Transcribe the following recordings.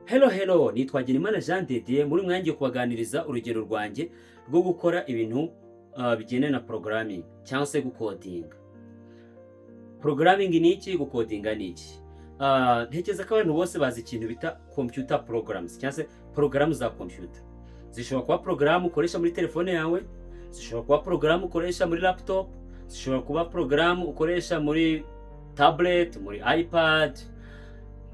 Hello, nitwa Ngirimana Jean de Dieu, muri mwangiye kubaganiriza urugero rwanjye rwo gukora ibintu bigendanye na programming cyangwa se gukodinga. Programming ni iki? Gukodinga ni iki? Ntekereza ko abantu bose bazi ikintu bita computer programs cyangwa se porogaramu za computer. Zishobora kuba porogaramu ukoresha muri telefone yawe, zishobora kuba porogaramu ukoresha muri laptop, zishobora kuba porogaramu ukoresha muri tablet, muri iPad.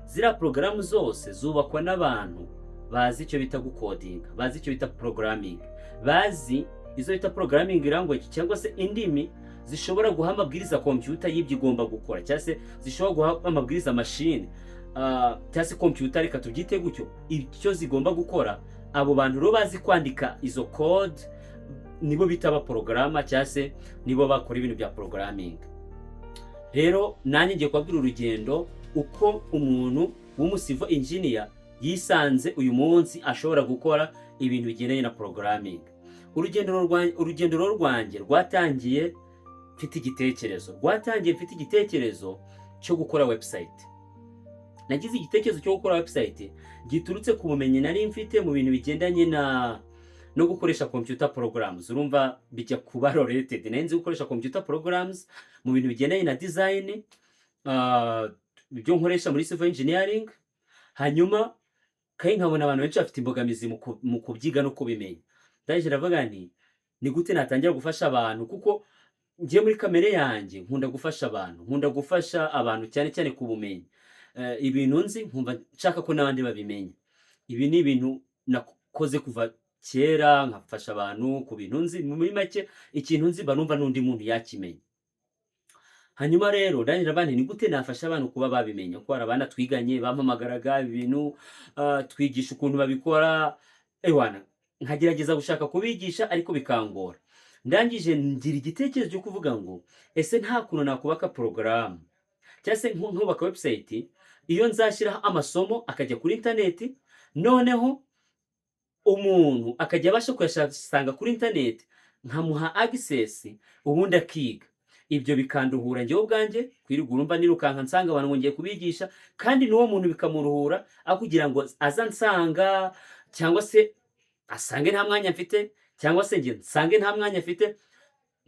Ziriya porogaramu zose zubakwa n'abantu bazi icyo bita gukodinga, bazi icyo bita programming, bazi izo bita programming language cyangwa se indimi zishobora guha amabwiriza computer y'ibyo igomba gukora, cyangwa se zishobora guha amabwiriza machine cyangwa se computer, reka tubyite gutyo, icyo zigomba gukora. Abo bantu rero bazi kwandika izo code nibo bita ba programa cyangwa se nibo bakora ibintu bya programming. Rero nanjye ngiye kubabwira urugendo uko umuntu w'umusivo engineer yisanze uyu munsi ashobora gukora ibintu bigendanye na programming. Urugendo rwanjye rwatangiye mfite igitekerezo cyo gukora website. Nagize igitekerezo cyo gukora website giturutse ku bumenyi nari mfite mu bintu bigendanye no gukoresha computer programs. Urumva bijya kuba related. Nenze gukoresha computer programs mu bintu bigendanye na design, ibyo nkoresha muri civil engineering. Hanyuma kandi nkabona abantu benshi bafite imbogamizi mu kubyiga no kubimenya. Ndaje ndavuga nti ni gute natangira gufasha abantu, kuko ngiye muri kamere yanjye nkunda gufasha abantu cyane cyane ku bumenyi. Ibintu nzi nkumva nshaka ko n'abandi babimenya. Ibi ni ibintu nakoze kuva kera, nkafasha abantu ku bintu nzi. Muri make ikintu nzi banumva n'undi muntu yakimenya. Hanyuma rero ndangije abandi ni gute nafasha abantu kuba babimenya, kuko hari abana twiganye bampamagaraga ibintu twigisha ukuntu babikora, nkagerageza gushaka kubigisha ariko bikangora. Ndangije ngira igitekerezo cyo kuvuga ngo ese nta kuntu nakubaka porogaramu cyangwa se nkubaka website iyo nzashyiraho amasomo akajya kuri internet, noneho umuntu akajya abasha kuyasanga kuri internet, nkamuha access ubundi akiga. Ibyo bikanduhura njyewe ubwanjye kwirirwa urumva nirukanka nsanga abantu ngo ngiye kubigisha, kandi n'uwo muntu bikamuruhura aho kugira ngo azansanga cyangwa se asange nta mwanya mfite, cyangwa se njye nsange nta mwanya mfite,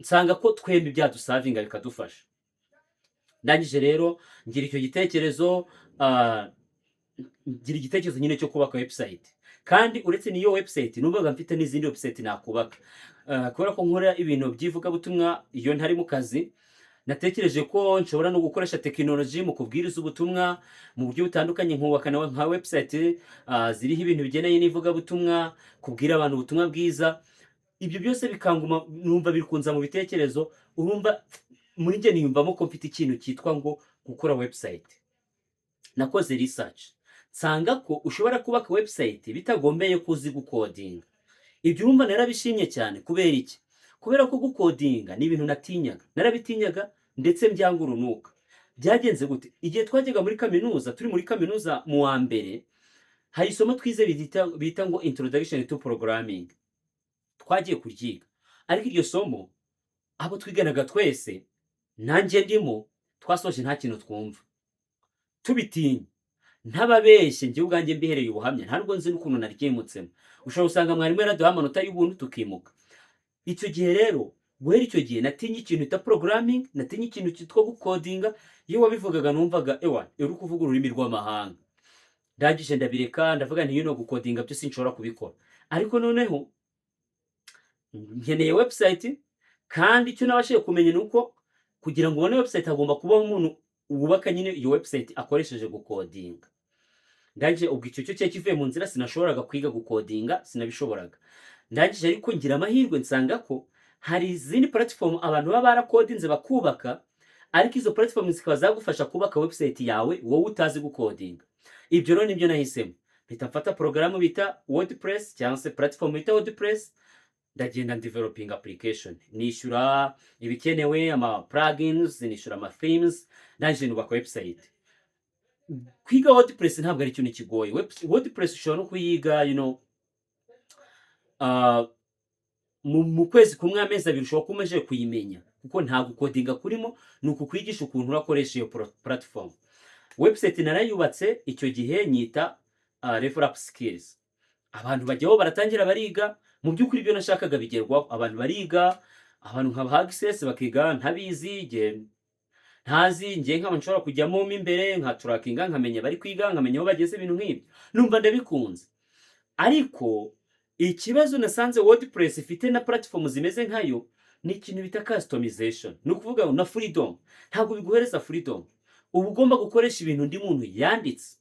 nsanga ko twembi byadusavinga bikadufasha. Ndangije rero ngira icyo gitekerezo, nyine cyo kubaka website. Kandi uretse n'iyo website numvaga mfite n'izindi website nakubaka. Kubera ko nkora ibintu by'ivugabutumwa iyo ntari mu kazi, natekereje ko nshobora no gukoresha technology mu kubwiriza ubutumwa mu buryo butandukanye, nkubaka nawe nka website ziriho ibintu bigendanye n'ivugabutumwa, kubwira abantu ubutumwa bwiza. Ibyo byose bikanguma, numva bikunza mu bitekerezo. Urumva muri njye niyumvamo ko mfite ikintu cyitwa ngo gukora website. Nakoze research nsanga ko ushobora kubaka website bitagombeye kuzi gukodinga. Ibyo urumva narabishimye cyane. Kubera iki? Kubera ko gukodinga ni ibintu narabitinyaga ndetse mbyanga urunuka. Byagenze gute? Igihe twajyaga muri kaminuza, turi muri kaminuza mu wa mbere, hari isomo twize bita ngo introduction to programming. Twagiye kuryiga, ariko iryo somo abo twiganaga twese nanjye ndimo twasoje nta kintu twumva, tubitinya. Ntababeshye njye ubwanjye mbihereye ubuhamya, nta nubwo nzi n'ukuntu naryimutsemo. Ushobora usanga mwarimu yaraduha amanota y'ubuntu tukimuka. Icyo gihe rero, guhera icyo gihe natinye ikintu bita programming, natinye ikintu cyitwa gukodinga. Iyo wabivugaga numvaga uri kuvuga ururimi rw'amahanga. Ndangije ndabireka, ndavuga nti no gukodinga byo sinshobora kubikora. Ariko noneho nkeneye website, kandi icyo nabashije kumenya nuko kugira ngo ubone website hagomba kubaho umuntu wubaka nyine iyo website akoresheje gukodinga. Ndangije ubwo icyo cyo kivuye mu nzira, sinashoboraga kwiga gukodinga, sinabishoboraga. Ndangije ariko ngira amahirwe nsanga ko hari izindi platform abantu baba barakodinze bakubaka, ariko izo platform zikaba zagufasha kubaka website yawe wowe utazi gukodinga. Ibyo rero nibyo nahisemo. Mpita mfata programu bita WordPress cyangwa se platform bita WordPress, ndagenda developing application, nishyura ibikenewe, ama plugins, nishyura ama themes, ndangije nubaka website. Kwiga WordPress ntabwo ari ikintu kigoye. WordPress ushobora no kuyiga mu kwezi kumwe, amezi abiri ushobora kumeje kuyimenya, kuko nta gukodinga kurimo, ni ukukwigisha ukuntu urakoresha iyo platform. Website narayubatse icyo gihe nyita level up skills. Abantu bajyaho baratangira bariga, mu by'ukuri ibyo nashakaga bigerwaho. Abantu bariga, abantu nkabaha access bakiga ntabizi, igihe ntazi ngiye nkaba nshobora kujyamo mo imbere nka turakinga nkamenya bari kwiga, nkamenya aho bageze, ibintu nk'ibyo numva ndabikunze. Ariko ikibazo nasanze WordPress ifite na platform zimeze nkayo ni ikintu bita customization, ni ukuvuga ngo na freedom. Ntabwo biguhereza freedom, uba ugomba gukoresha ibintu undi muntu yanditse,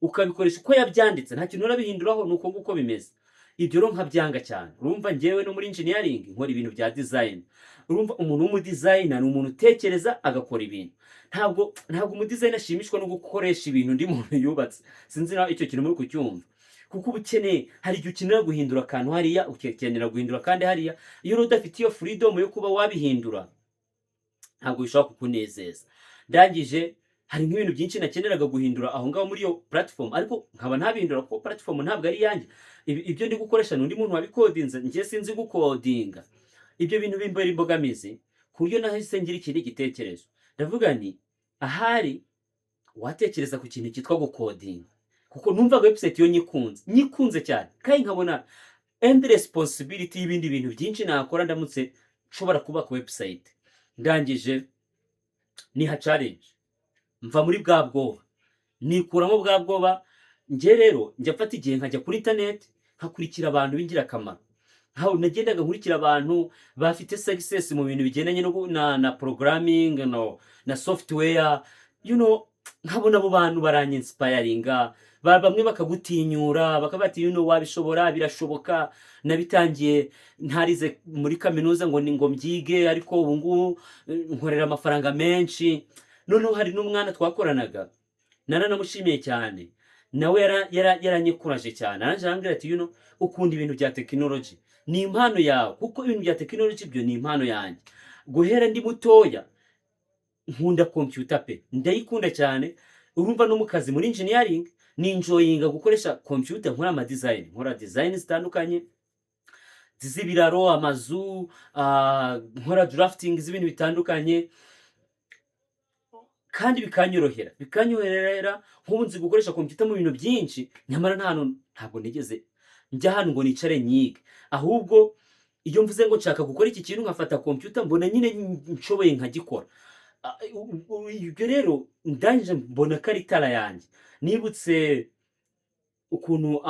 ukabikoresha uko yabyanditse, nta kintu urabihinduraho, ni uko nguko bimeze. Ibyo rero nkabyanga cyane. Urumva njyewe no muri engineering nkora ibintu bya design. Urumva umuntu w'umudesigner ni umuntu utekereza agakora ibintu. Ntabwo umudesigner ashimishwa no gukoresha ibintu undi muntu yubatse. Sinzi naho icyo kintu muri kucyumva. Kuko uba ukeneye, hari igihe ukenera guhindura akantu hariya, ukenera guhindura kandi hariya. Iyo rero udafite iyo freedom yo kuba wabihindura, ntabwo bishobora kukunezeza. Ndangije hari nk'ibintu byinshi nakeneraga guhindura aho ngaho muri iyo platform, ariko nkaba ntabihindura kuko platform ntabwo ari yanjye. Ibyo ndi gukoresha n'undi muntu wabikodinze, njye sinzi gukodinga. Ibyo bintu bimbera imbogamizi ku buryo nahise ngira ikindi gitekerezo. Ndavuga nti ahari watekereza ku kintu cyitwa gukodinga, kuko numva website yo nyikunze cyane, kandi nkabona end responsibility y'ibindi bintu byinshi nakora ndamutse nshobora kubaka website. Ndangije niha challenge, mva muri bwa bwoba, nikuramo bwa bwoba. Nge rero njya mfata igihe nkajya kuri internet nkakurikira abantu b'ingirakamaro. Nkaho nagendaga nkurikira abantu bafite success mu bintu bigendanye na programming na software, nkabona abo bantu baranyiinspiringa. Bamwe bakagutinyura bakabati wabishobora, birashoboka. Nabitangiye ntarize muri kaminuza ngo mbyige, ariko ubu ngubu nkorera amafaranga menshi. Noneho hari n'umwana twakoranaga naranamushimiye cyane, nawe yaranyikuraje cyane. Aranje arambwira ati ukunda ibintu bya technology, ni impano yawe. Kuko ibintu bya technology byo ni impano yanjye. Guhera ndi mutoya nkunda computer pe, ndayikunda cyane. Urumva no mu kazi muri engineering ni enjoyinga gukoresha computer, nkora ama design, nkora design zitandukanye z'ibiraro, amazu, nkora drafting z'ibintu bitandukanye, kandi bikanyorohera. Nk'ubu nzi gukoresha computer mu bintu byinshi, nyamara ntabwo nigeze njya hano ngo nicare nyige. Ahubwo iyo mvuze ngo nshaka gukora iki kintu nkafata computer, mbona nyine nshoboye nkagikora. Ibyo rero ndangije mbona ko ari tara yanjye. Nibutse ukuntu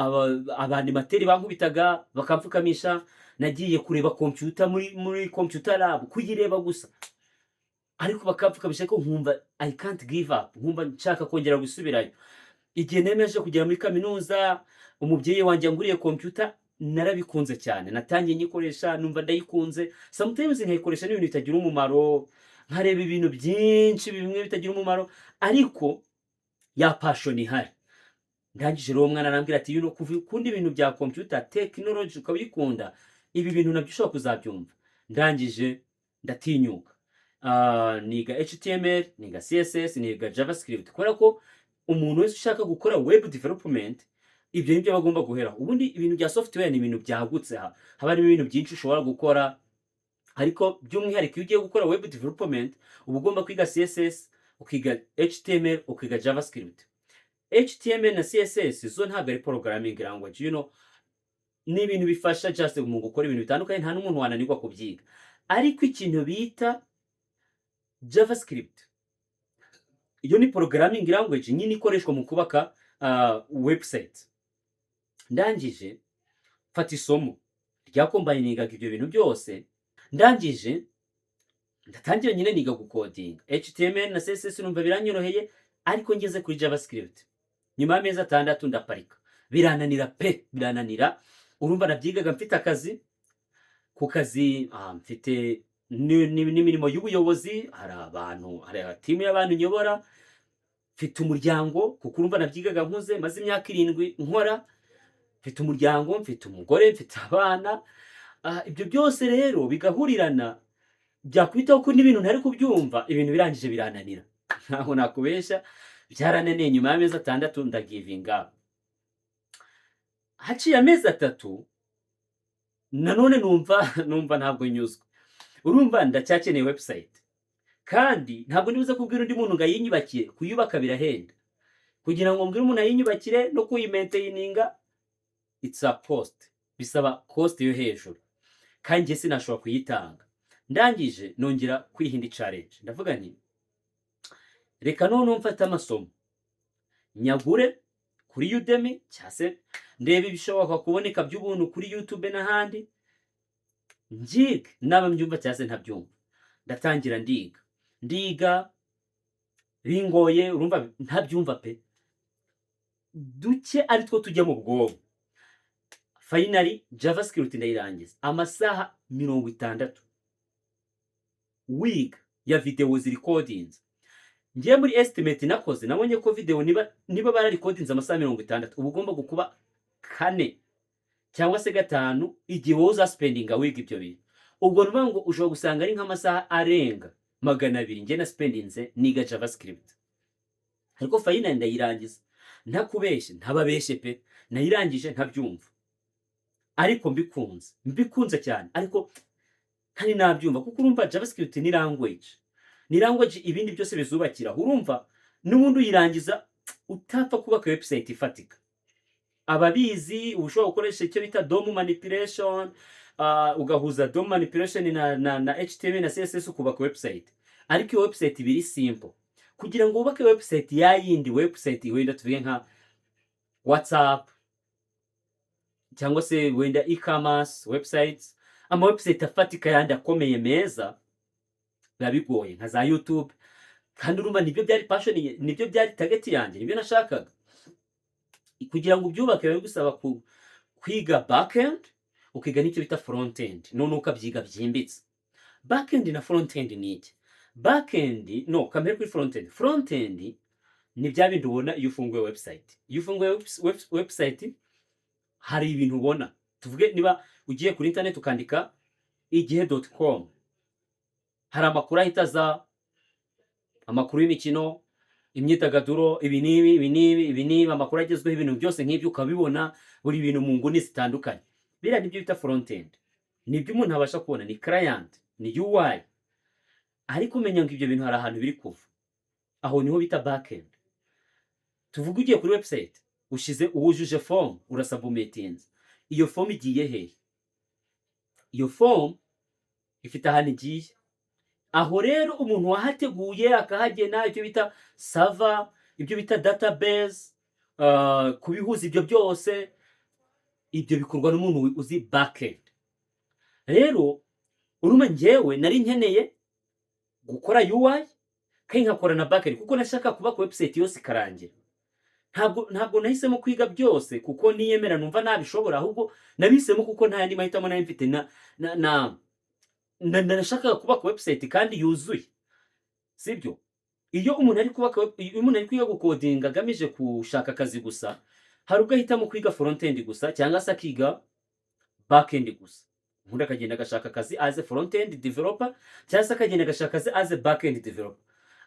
abanimateri bankubitaga bakamfukamisha, nagiye kureba computer muri computer lab, kuyireba gusa, ariko bakamfukamisha ko nkumva I can't give up, nkumva nshaka kongera gusubirayo. Igihe nemeje kugera muri kaminuza, umubyeyi wanjye nguriye computer, narabikunze cyane. Natangiye nyikoresha, numva ndayikunze. Sometimes nkayikoresha n'ibintu bitagira umumaro, nkareba ibintu byinshi bimwe bitagira umumaro, ariko ya passion ihari. Ndangije rero umwana arambwira ati kuva ukunda ibintu bya computer technology ukabikunda, ibi bintu nabyo ushobora kuzabyumva. Ndangije ndatinyuka, niga HTML, niga CSS, niga JavaScript, kubera ko umuntu wese ushaka gukora web development ibyo nibyo bagomba guhera. Ubundi ibintu bya software ni ibintu byagutse, haba harimo ibintu byinshi ushobora gukora, ariko by'umwihariko iyo ugiye gukora web development uba ugomba kwiga CSS, ukiga HTML, ukiga JavaScript. HTML na CSS zo ntabwo ari programming language, ni ibintu bifasha just mu gukora ibintu bitandukanye, nta n'umuntu wananirwa kubyiga. Ariko ikintu bita JavaScript, iyo ni programming language nyine ikoreshwa mu kubaka website. Ndangije mfata isomo ryakombayiningaga ibyo bintu byose. Ndangije ndatangira nyine niga gukodinga HTML na CSS, numva biranyoroheye. Ariko ngeze kuri JavaScript nyuma y'amezi 6 ndaparika, birananira. Urumva nabyigaga mfite akazi, ku kazi mfite n'imirimo y'ubuyobozi, hari timu y'abantu nyobora, mfite umuryango, kuko urumva nabyigaga nkuze, maze imyaka 7 nkora, mfite umuryango, mfite umugore, mfite abana. Ibyo byose rero bigahurirana, byakubitaho ko n'ibintu ntari kubyumva, ibintu birangije birananira. Ntaho nakubesha, byarananiye. Nyuma y'amezi 6 ndagivinga. Haciye amezi 3 nanone numva ntabwo nyuzwe. Urumva ndacyakeneye website, kandi ntabwo nibuze kubwira undi muntu ngo ayinyubakiye, kuyubaka birahenda. kugira ngo mbwire umuntu ayinyubakire no kuyimaintaininga it's a cost, bisaba cost yo hejuru, kandi njye sinashobora kuyitanga. Ndangije nongera kwihinda challenge, ndavuga nti reka noneho mfate amasomo nyagure kuri Udemy cyangwa se ndebe ibishoboka kuboneka by'ubuntu kuri YouTube n'ahandi, njyiga naba mbyumva cyangwa se ntabyumva. Ndatangira ndiga bingoye, urumva ntabyumva pe, duke ari two tujya mu bwonko. Finally JavaScript ndayirangiza amasaha 60 week ya video ziri recordings. Ngiye muri estimate nakoze nabonye ko video niba bara recordings amasaha 60 ubu ugomba gukuba 4 cyangwa se 5 igihe woza spending week ibyo bintu. Ubwo nuvuga ngo ushobora gusanga ari nk'amasaha arenga 200 ngiye na spendinze niga JavaScript. Ariko finally ndayirangiza ntakubeshe ntababeshe pe, nayirangije ntabyumva, ariko mbikunze cyane, ariko ntari nabyumva kuko urumva JavaScript ni language ibindi byose bizubakira. Urumva n'ubundi uyirangiza utapfa kubaka website ifatika. Ababizi ushobora gukoresha icyo bita DOM manipulation, ugahuza DOM manipulation na HTML na CSS ukubaka website. Ariko iyo website ibiri simple. Kugira ngo ubake website yayindi website wenda tuvuge nka WhatsApp cyangwa se wenda e-commerce websites, ama website afatika yandi akomeye meza bigoye nka za YouTube. Kandi urumva nibyo byari passion, nibyo byari target yanjye, nibyo nashakaga. Kugira ngo ubyubake biba gusaba kwiga backend, ukiga n'icyo bita frontend, none ukabyiga byimbitse. Backend na frontend ni iki? Backend no kamere kuri frontend ni bya bindi ubona iyo ufunguye website. Iyo ufunguye website hari ibintu ubona, tuvuge niba ugiye kuri internet ukandika igihe.com, hari amakuru ahitaza, amakuru y'imikino, imyidagaduro, ibi amakuru agezweho, ibintu byose nk'ibyo ukabibona buri bintu mu nguni zitandukanye. Biriya nibyo bita frontend, nibyo umuntu abasha kubona, ni client, ni UI. Ariko umenya ngo ibyo bintu hari ahantu biri kuva, aho niho bita backend. Tuvuge ugiye kuri website uwujuje form urasubmitinze, iyo form igiye hehe? Iyo form ifite ahantu igiye. Aho rero umuntu wahateguye akahagena icyo bita server, ibyo bita database, kubihuza ibyo byose, ibyo bikorwa n'umuntu uzi backend. Rero urumva njyewe nari nkeneye gukora UI kandi nkakora na backend kuko nashaka kuba ku website yose ikarangira. Ntabwo nahisemo kwiga byose kuko niyemera numva nabishobora, ahubwo nabihisemo kuko nta yandi mahitamo nari mfite. Nashakaga kuba ku website kandi yuzuye, sibyo? Iyo umuntu ari kwiga gukodinga agamije gushaka akazi gusa, hari ubwo ahitamo kwiga frontend gusa cyangwa se akiga backend gusa. Umuntu akagenda agashaka akazi as a frontend developer cyangwa se akagenda agashaka akazi as a backend developer.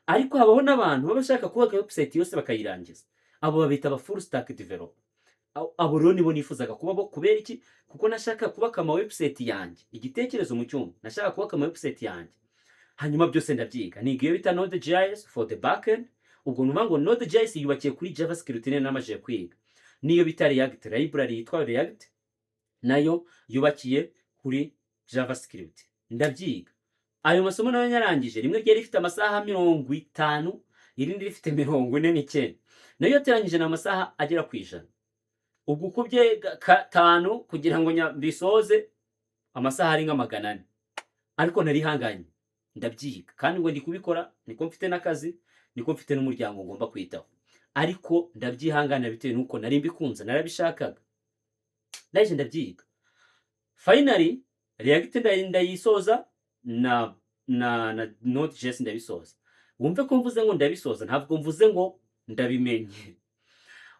Ariko habaho n'abantu baba bashaka kubaka website yose bakayirangiza, abo babita aba full stack developer. Abo rero nibo nifuzaga kuba bo. Kubera iki? Kuko nashaka kubaka ama website yanjye, igitekerezo mu cyumba, nashaka kubaka ama website yanjye, hanyuma byose ndabyiga. Niga iyo bita Node.js for the backend. Ubwo numva ngo Node.js yubakiye kuri JavaScript namaje kwiga. Niyo bita React, library yitwa React nayo yubakiye kuri JavaScript, ndabyiga. Ayo masomo nayo yarangije, rimwe ryari rifite amasaha 50, irindi rifite 49, nayo yateranyije na amasaha agera ku 100. Ubwo ukubye 5 kugira ngo bisoze amasaha ari nka 400. Ariko nari hanganye ndabyiga, kandi ngo ndi kubikora niko mfite n'akazi, niko mfite n'umuryango ngomba kwitaho. Ariko ndabyihangana bitewe nuko nari mbikunze, narabishakaga, ndaje ndabyiga. Finally React ndayisoza na Node.js ndabisoza. Wumve ko mvuze ngo ndabisoza, ntabwo mvuze ngo ndabimenye.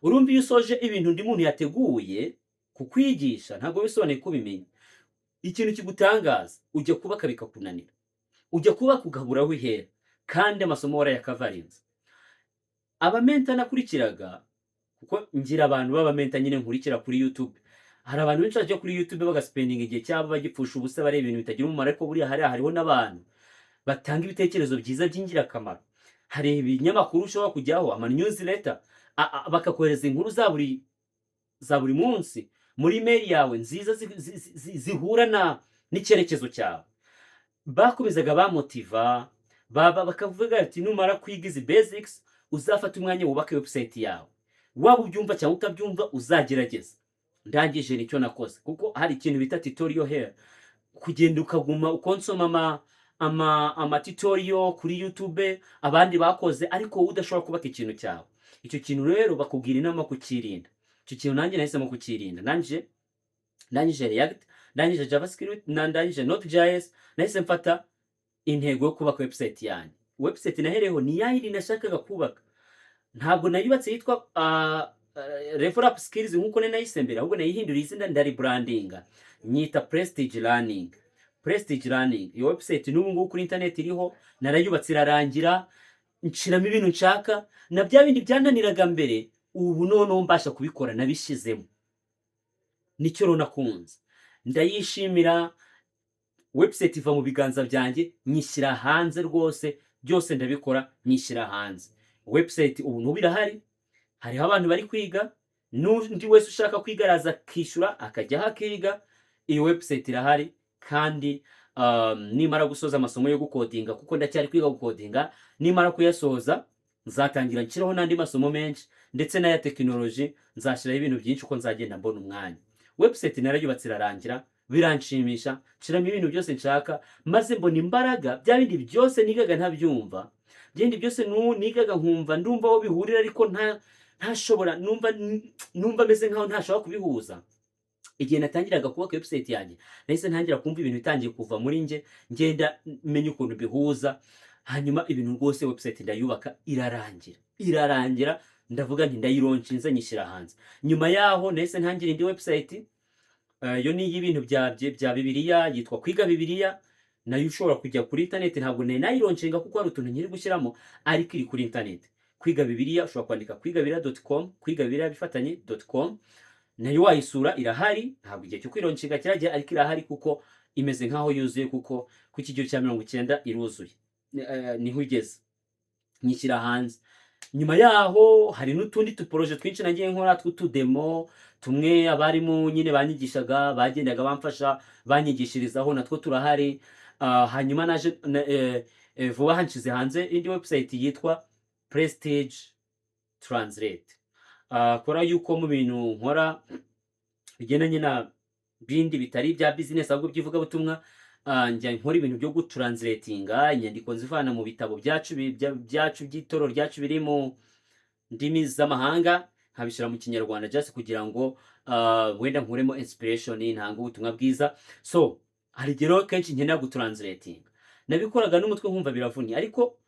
Urumva iyo usoje ibintu ndi muntu yateguye kukwigisha, ntabwo bisobanuye ko bimenye. Ikintu kigutangaza ujya kubaka bikakunanira, ujya kuba kugaburaho ihera, kandi amasomo warayakavarinze. Abamenta nakurikiraga, kuko ngira abantu b'abamenta nyine nkurikira kuri YouTube. Hari abantu benshi bajya kuri YouTube bagaspending igihe cyabo bagipfusha ubusa bareba ibintu bitagira umumaro, ariko buriya hariho n'abantu batanga ibitekerezo byiza by'ingirakamaro. hari ibinyamakuru ushobora kujyaho, ama newsletter, bakakohereza inkuru za buri munsi muri mail yawe nziza zihura n'icyerekezo cyawe. Bakomezaga bamotiva, bakavuga ati numara kwiga izi basics uzafata umwanya wubake website yawe, waba ubyumva cyangwa utabyumva uzagerageza. Ndangije nicyo nakoze, kuko hari ikintu bita tutorial here, kugenda ukaguma ukonsoma ama tutorial kuri YouTube abandi bakoze, ariko wowe udashobora kubaka ikintu cyawe. Icyo kintu rero bakubwira inama kukirinda. Icyo kintu nanjye nahisemo kukirinda. Ndangije React, ndangije JavaScript, ndangije Node.js, nahise mfata intego yo kubaka website yanjye. Website nahereho ni yayindi nashakaga kubaka. Ntabwo nayubatse yitwa Level Up Skills nkuko nahise mbere, ahubwo nayihinduriye izina ndari brandinga, nyita Prestige Learning. Prestige Learning, iyo website n'ubu ngubu kuri internet iriho, narayubatse irarangira, nshiramo ibintu nshaka, na bya bindi byananiraga mbere, ubu noneho mbasha kubikora nabishizemo. Nicyo rero nakunze, ndayishimira. Website iva mu biganza byanjye, nyishyira hanze rwose, byose ndabikora nyishyira hanze. Website ubu n'ubu irahari, hariho abantu bari kwiga, n'undi wese ushaka kwiga araza akishyura akajyaho akiga. Iyo website irahari, kandi nimara gusoza amasomo yo gukodinga, kuko ndacyari kwiga gukodinga, nimara kuyasoza nzatangira nshyiraho n'andi masomo menshi, ndetse n'aya tekinoloji nzashyiraho ibintu byinshi uko nzagenda mbona umwanya. Website narayubatse irarangira, biranshimisha, nshiramo ibintu byose nshaka, maze mbona imbaraga. Bya bindi byose nigaga ntabyumva, byindi byose nigaga nkumva ndumva aho bihurira, ariko ntashobora, numva meze nkaho ntashobora kubihuza. Igihe natangiraga kubaka website yanjye, nahise ntangira kumva ibintu bitangiye kuva muri nge, ngenda menya ukuntu bihuza. Hanyuma ibintu rwose website ndayubaka irarangira, ndavuga nti ndayironcinze nyishyira hanze. Nyuma yaho nahise ntangira indi website, yo ni y'ibintu bya Bibiliya, yitwa Kwiga Bibiliya. Nayo ushobora kujya kuri internet, ntabwo nayironcinga kuko hari utuntu nkiri gushyiramo, ariko iri kuri internet. Kwiga Bibiliya ushobora kwandika kwigabibiliya.com, kwigabibiliya bifatanye.com, nayo wayisura irahari. Ntabwo igihe cyo kwironcinga kirajya, ariko irahari kuko imeze nkaho yuzuye, kuko ku kigero cya 90 iruzuye. Niho igeze, nyishyira hanze. Nyuma yaho hari n'utundi tuproje twinshi nagiye nkora tw'utudemo, tumwe abarimu nyine banyigishaga bagendaga bamfasha banyigishirizaho, natwo turahari. Hanyuma naje vuba hanshize hanze indi website yitwa Prestige Translate. Kora yuko mu bintu nkora bigendanye na bindi bitari bya business, ahubwo byivuga butumwa, njya nkora ibintu byo gutranslatinga inyandiko nzivana mu bitabo byacu by'itoro ryacu biri mu ndimi z'amahanga, nkabishyira mu Kinyarwanda just kugira ngo wenda nkuremo inspiration, ntanga ubutumwa bwiza. So hari rero kenshi nkenera gutranslatinga, nabikoraga n'umutwe nkumva biravunnye, ariko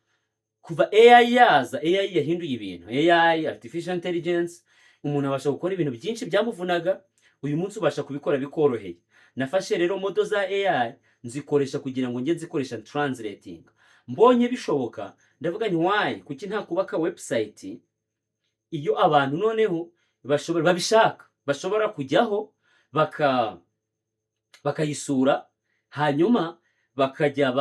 kuva AI yaza, AI yahinduye ibintu. AI, artificial intelligence, umuntu abasha gukora ibintu byinshi byamuvunaga, uyu munsi ubasha kubikora bikoroheye. Nafashe rero modo za AI nzikoresha kugira ngo njye nzikoresha translating. Mbonye bishoboka, ndavuga ni why kuki nta kubaka website iyo abantu noneho babishaka bashobora kujyaho bakayisura, hanyuma bakajya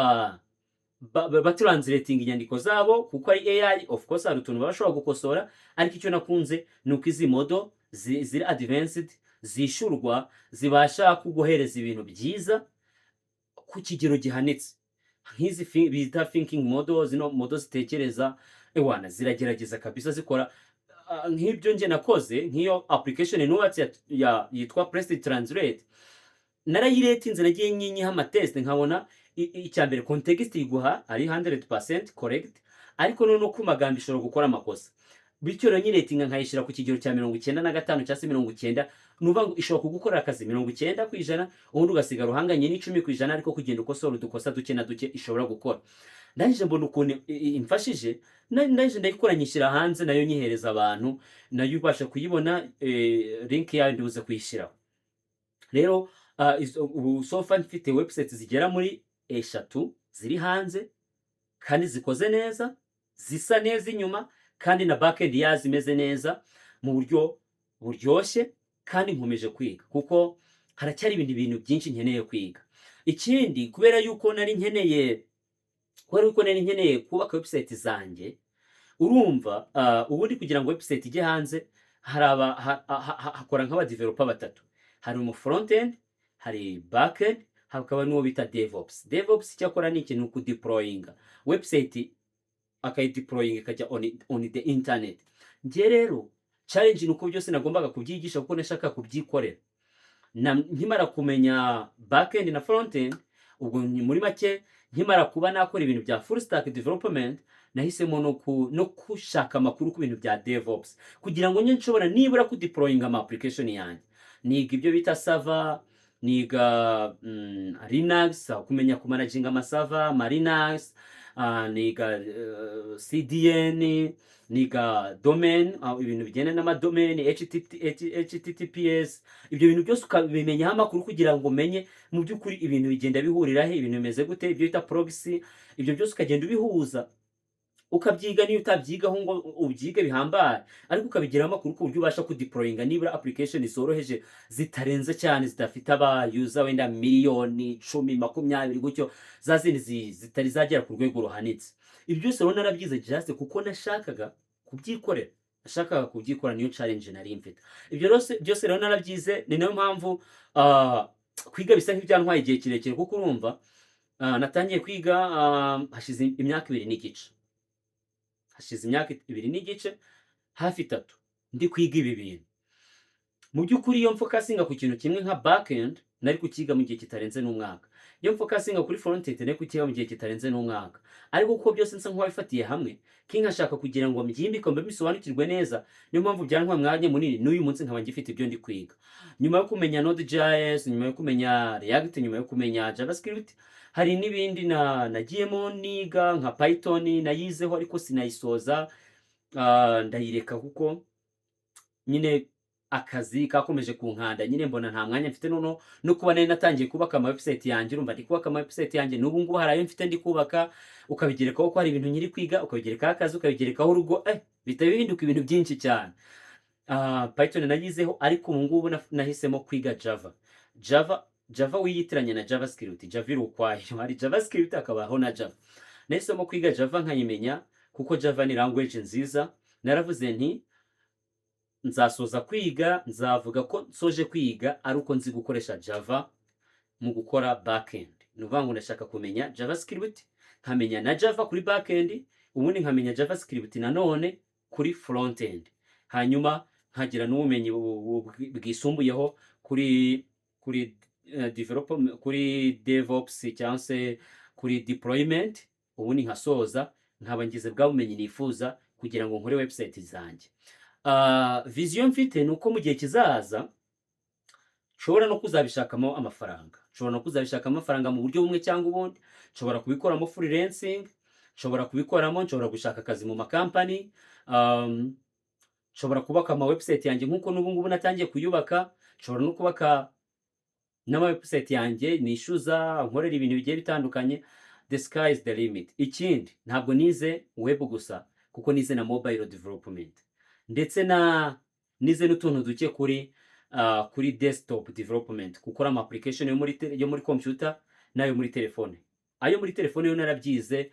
batranslating inyandiko zabo, kuko ari AI. Of course hari utuntu bashobora gukosora, ariko icyo nakunze nuko izi modo ziri advanced, zishurwa, zibasha kuguhereza ibintu byiza ku kigero gihanitse. Nk'izi bita thinking model, zino modo zitekereza, ewana ziragerageza kabisa, zikora nk'ibyo nje nakoze. Nk'iyo application nubatse yitwa Prestige Translate, narayiretinze, nagiye nyinyiha amatest, nkabona icyambere context iguha ari 100% correct, ariko none ku magambo ishobora gukora amakosa. Bityo rero nyiretinga nkayishyira ku kigero cya 95 cyangwa se 90, nuva ngo ishobora kugukorera akazi 90%, ubundi ugasigara uhanganye n'10%, ariko kugenda ukosora udukosa duke na duke ishobora gukora. Ndangije mbona ukuntu imfashije, ndangije ndayikora nyishyira hanze, nayo nyihereza abantu, nayo ubasha kuyibona. Link yayo ndibuze kuyishyiraho. Rero ubu so far mfite website zigera muri 3 ziri hanze, kandi zikoze neza, zisa neza inyuma, kandi na backend yazo imeze neza mu buryo buryoshye, kandi nkomeje kwiga kuko haracyari ibintu byinshi nkeneye kwiga. Ikindi kubera yuko nari nkeneye kubaka website zanjye, urumva ubundi kugira ngo website ijye hanze hakora nk'abadeveloper batatu. Hari umu front end, hari back end, hakaba n'uwo bita DevOps. DevOps icyo akora ni ikintu kudeployinga website, akayideployinga ikajya on the internet. Njye rero challenge nuko byose nagombaga kubyigisha kuko nashaka kubyikorera. Nkimara kumenya back end na front end, ubwo muri make nkimara kuba nakora ibintu bya full stack development, nahisemo no kushaka amakuru ku bintu bya DevOps kugira ngo nshobora nibura kudeployinga ama application yanjye. Niga ibyo bita server, niga Linux, kumenya kumanaginga ama server, ama Linux, niga CDN, niga domain, ibintu bijyana n'amadomain, HTTPS. Ibyo bintu byose ukabimenyaho amakuru kugira ngo umenye mu by'ukuri ibintu bigenda bihurira he, ibintu bimeze gute, ibyo bita proxy. Ibyo byose ukagenda ubihuza, ukabyiga. Niyo utabyigaho ngo ubyige bihambaye, ariko ukabigiraho amakuru ku buryo ubasha kudeployinga nibura application zoroheje zitarenze cyane, zidafite aba user wenda miliyoni 10, 20 gutyo, za zindi zitari zagera ku rwego ruhanitse. Ibyo byose rero narabyize just kuko nashakaga kubyikorera, niyo challenge nari mfite. Ibyo byose rero narabyize, ni nayo mpamvu kwiga bisa nk'ibyantwaye igihe kirekire, kuko urumva natangiye kwiga hashize imyaka 2 n'igice. Hafi 3 ndi kwiga ibi bintu. Mu by'ukuri iyo mfokasinga ku kintu kimwe nka backend, nari kukiga mu gihe kitarenze n'umwaka. Iyo mfokasinga kuri frontend, nari kukiga mu gihe kitarenze n'umwaka. Ariko kuko byose nsa nk'uwabifatiye hamwe, nkashaka kugira ngo mbyimbike mbe bisobanukirwe neza, niyo mpamvu byantwaye umwanya munini. N'uyu munsi nkaba ngifite ibyo ndi kwiga. Nyuma yo kumenya Node.js, nyuma yo kumenya React, nyuma yo kumenya JavaScript, hari n'ibindi nagiyemo niga nka Python, nayizeho ariko sinayisoza, ndayireka kuko nyine akazi kakomeje kunkanda. Nyine mbona nta mwanya mfite no kuba nari natangiye kubaka ama website yanjye. Urumva ndi kubaka ama website yanjye n'ubu ngubu hari ayo mfite ndi kubaka, ukabigerekaho ko hari ibintu nyiri kwiga, ukabigerekaho akazi, ukabigerekaho urugo, bihita bihinduka ibintu byinshi cyane. Python nayizeho, ariko ubu ngubu nahisemo kwiga Java wiyitiranya na JavaScript. Java iri ukwayo, hari JavaScript akabaho na Java. Nahisemo kwiga Java nkayimenya kuko Java ni language nziza. Naravuze nti nzasoza kwiga, nzavuga ko nsoje kwiga ari uko nzi gukoresha Java mu gukora backend. Nuvuga ngo ndashaka kumenya JavaScript, nkamenya na Java kuri backend, ubundi nkamenya JavaScript nanone kuri frontend. Hanyuma nkagira n'ubumenyi bwisumbuyeho kuri development, kuri DevOps cyangwa se kuri deployment. Ubundi nkasoza nkaba ngize bwa bumenyi nifuza kugira ngo nkore website zanjye. Vision mfite nuko mu gihe kizaza nshobora no kuzabishakamo amafaranga, mu buryo bumwe cyangwa ubundi. Nshobora kubikoramo freelancing, nshobora gushaka akazi mu makampani, nshobora kubaka ama website yanjye nkuko n'ubu ngubu natangiye kuyubaka. Nshobora no kubaka n'ama website yanjye nishyuza, nkorera ibintu bigiye bitandukanye. The sky is the limit. Ikindi, ntabwo nize web gusa, kuko nize na mobile development, ndetse nize n'utuntu duke kuri desktop development, gukora ama application yo muri computer nayo muri telefone. Ayo muri telefone yo narabyize,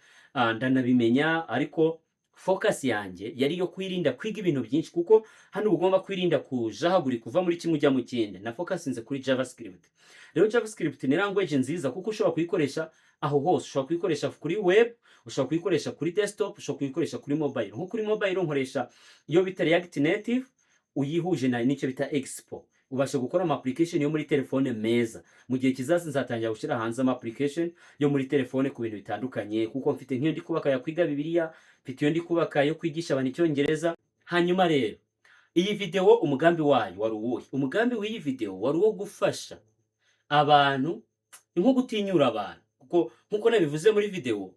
ndanabimenya, ariko focus yanjye yari yo kwirinda kwiga ibintu byinshi, kuko hano ugomba kwirinda kujahaguri kuva muri kimwe ujya mu kindi. Na focusinze kuri JavaScript. Rero JavaScript ni language nziza kuko ushobora kuyikoresha aho hose. Ushobora kuyikoresha kuri web, ushobora kuyikoresha kuri desktop, ushobora kuyikoresha kuri mobile. Nko kuri mobile nkoresha iyo bita React Native, uyihuje n'icyo bita Expo. Ubasha gukora ama application yo muri telefone meza. Mu gihe kizaza nzatangira gushyira hanze ama application yo muri telefone ku bintu bitandukanye, kuko mfite nk'iyo ndi kubaka ya kwiga Bibiliya, mfite iyo ndi kubaka yo kwigisha abantu Icyongereza. Hanyuma rero iyi video umugambi wayo wari uwuhe? Umugambi w'iyi video wari uwo gufasha abantu, nko gutinyura abantu, kuko nkuko nabivuze muri video,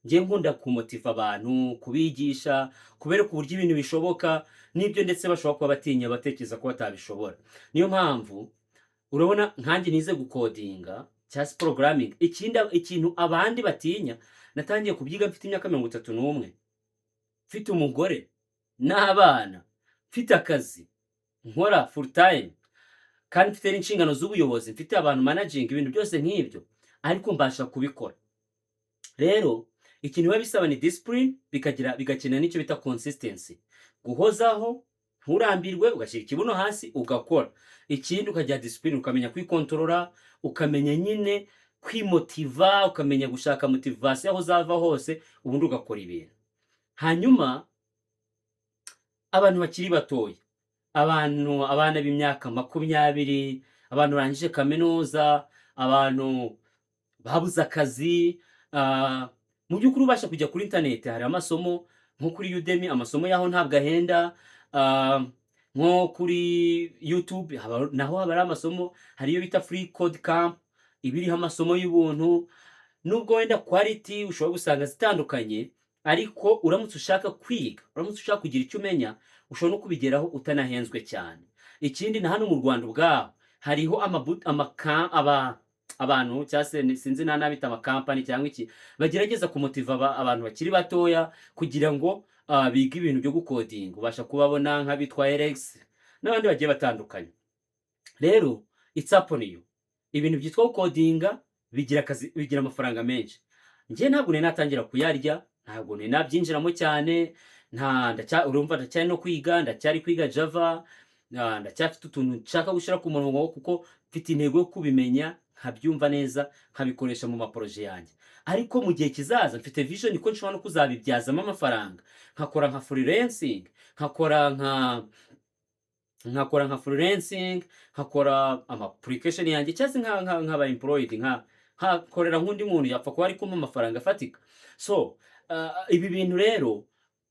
ngiye nkunda kumotiva abantu, kubigisha, kubereka uburyo ibintu bishoboka, n'ibyo ndetse bashobora kuba batinya, batekereza ko batabishobora. Niyo mpamvu urabona nkanjye nize gukodinga cyangwa programming, ikintu abandi batinya, natangiye kubyiga mfite imyaka 31, mfite umugore n'abana, mfite akazi nkora full time, kandi mfite n'inshingano z'ubuyobozi, mfite abantu managing ibintu byose nk'ibyo, ariko mbasha kubikora. Rero ikintu biba bisaba ni discipline, bigakenera n'icyo bita consistency, guhozaho nturambirwe, ugashyira ikibuno hasi ugakora. Ikindi ukagira discipline, ukamenya kwikontorora, ukamenya nyine kwimotiva, ukamenya gushaka motivation aho zava hose, ubundi ugakora ibintu. Hanyuma abantu bakiri batoya, abana b'imyaka 20, abantu barangije kaminuza, abantu babuze akazi, mu by'ukuri ubasha kujya kuri internet, hari amasomo nko kuri Udemy, amasomo yaho ntabwo ahenda, nko kuri YouTube naho haba ari amasomo, hari iyo bita free code camp, ibiriho amasomo y'ubuntu, nubwo wenda quality ushobora gusanga zitandukanye, ariko uramutse ushaka kwiga, uramutse ushaka kugira icyo umenya, ushobora no kubigeraho utanahenzwe cyane. Ikindi na hano mu Rwanda ubwaho hariho abantu cyangwa se sinzi nabita amakampani cyangwa iki, bagerageza kumotiva abantu bakiri batoya kugira ngo bige ibintu byo gukodinga. Ubasha kubabona nk'abitwa Alex n'abandi bagiye batandukanye. Rero it's up on you. Ibintu byitwa gukodinga bigira amafaranga menshi. Njye ntabwo nari natangira kuyarya, ntabwo nari nabyinjiramo cyane, urumva ndacyari no kwiga, ndacyari kwiga Java, ndacyafite utuntu nshaka gushyira ku murongo kuko mfite intego yo kubimenya, nkabyumva neza, nkabikoresha mu maproje yanjye. Ariko mu gihe kizaza mfite vision ko nshobora no kuzabibyazamo amafaranga, nkakora nka freelancing, nkakora ama application yanjye, cyangwa nk'aba employed, nkakorera nk'undi muntu yapfa kuba ari kumpa amafaranga afatika. So ibi bintu rero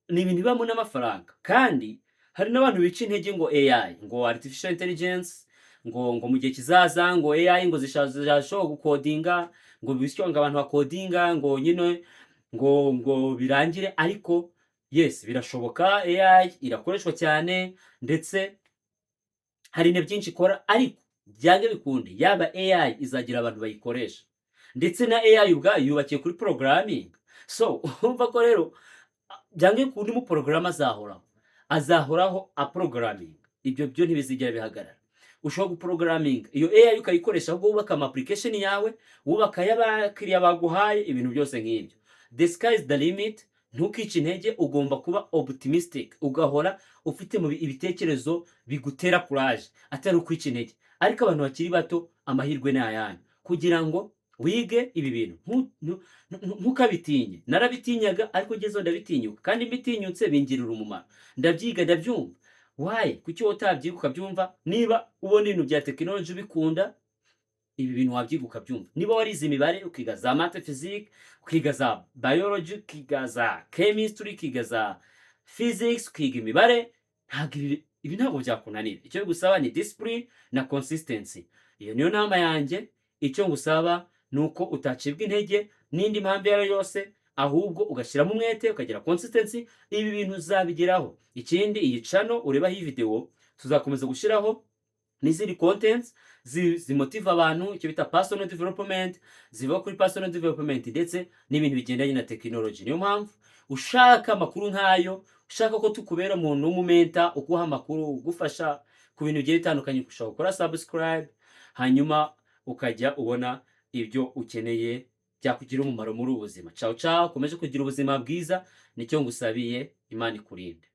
ni ibintu bibamo n'amafaranga, kandi hari n'abantu bica intege ngo AI, ngo artificial intelligence, ngo mu gihe kizaza ngo AI ngo zishobora gukodinga, ngo bityo ngo abantu bakodinga ngo nyine ngo birangire. Ariko yes, birashoboka, AI irakoreshwa cyane, ndetse hari ibintu byinshi ikora, ariko byange bikunde yaba AI izagira abantu bayikoresha, ndetse na AI ubwayo yubakiye kuri programming. So urumva ko rero byange bikunde mu program azahoraho programming, ibyo byo ntibizigera bihagarara. Ushobora guprogramming iyo AI ukayikoresha ahubwo wubaka ama application yawe, wubaka y'abakiriya baguhaye, ibintu byose nk'ibyo. The sky is the limit. Ntukice intege, ugomba kuba optimistic, ugahora ufite mu ibitekerezo bigutera courage, atari ukwica intege. Ariko abantu bakiri bato, amahirwe ni ayanyu kugira ngo wige ibi bintu, ntukabitinye. Narabitinyaga, ariko ngezeho ndabitinyuka, kandi mbitinyutse bingirira umumaro, ndabyiga ndabyumva. Why? Kuki utabyiga ukabyumva? Niba ubona ibintu bya technology bikunda, ibi bintu wabyiga ukabyumva. Niba warize imibare, ukiga za math, physics, ukiga za biology, ukiga za chemistry, ukiga za physics, ukiga imibare, ibi ntabwo byakunanira. Icyo gusaba ni discipline na consistency. Iyo niyo nama yanjye. Icyo ngusaba nuko utacibwa intege n'indi mpamvu yari yose, ahubwo ugashyiramo umwete, ukagira consistency, ibi bintu uzabigeraho. Ikindi, iyi channel ureba iyi video, tuzakomeza gushyiraho n'izindi contents zimotiva abantu, icyo bita personal development, ziva kuri personal development, ndetse n'ibintu bigendanye na technology. Niyo mpamvu ushaka amakuru nk'ayo, ushaka ko tukubera umuntu w'umumenta ukuha amakuru, ugufasha ku bintu bigiye bitandukanye, ushobora gukora subscribe, hanyuma ukajya ubona ibyo ukeneye byakugira umumaro muri ubuzima. Ciao ciao, ukomeje kugira ubuzima bwiza, nicyo ngusabiye. Imana ikurinde.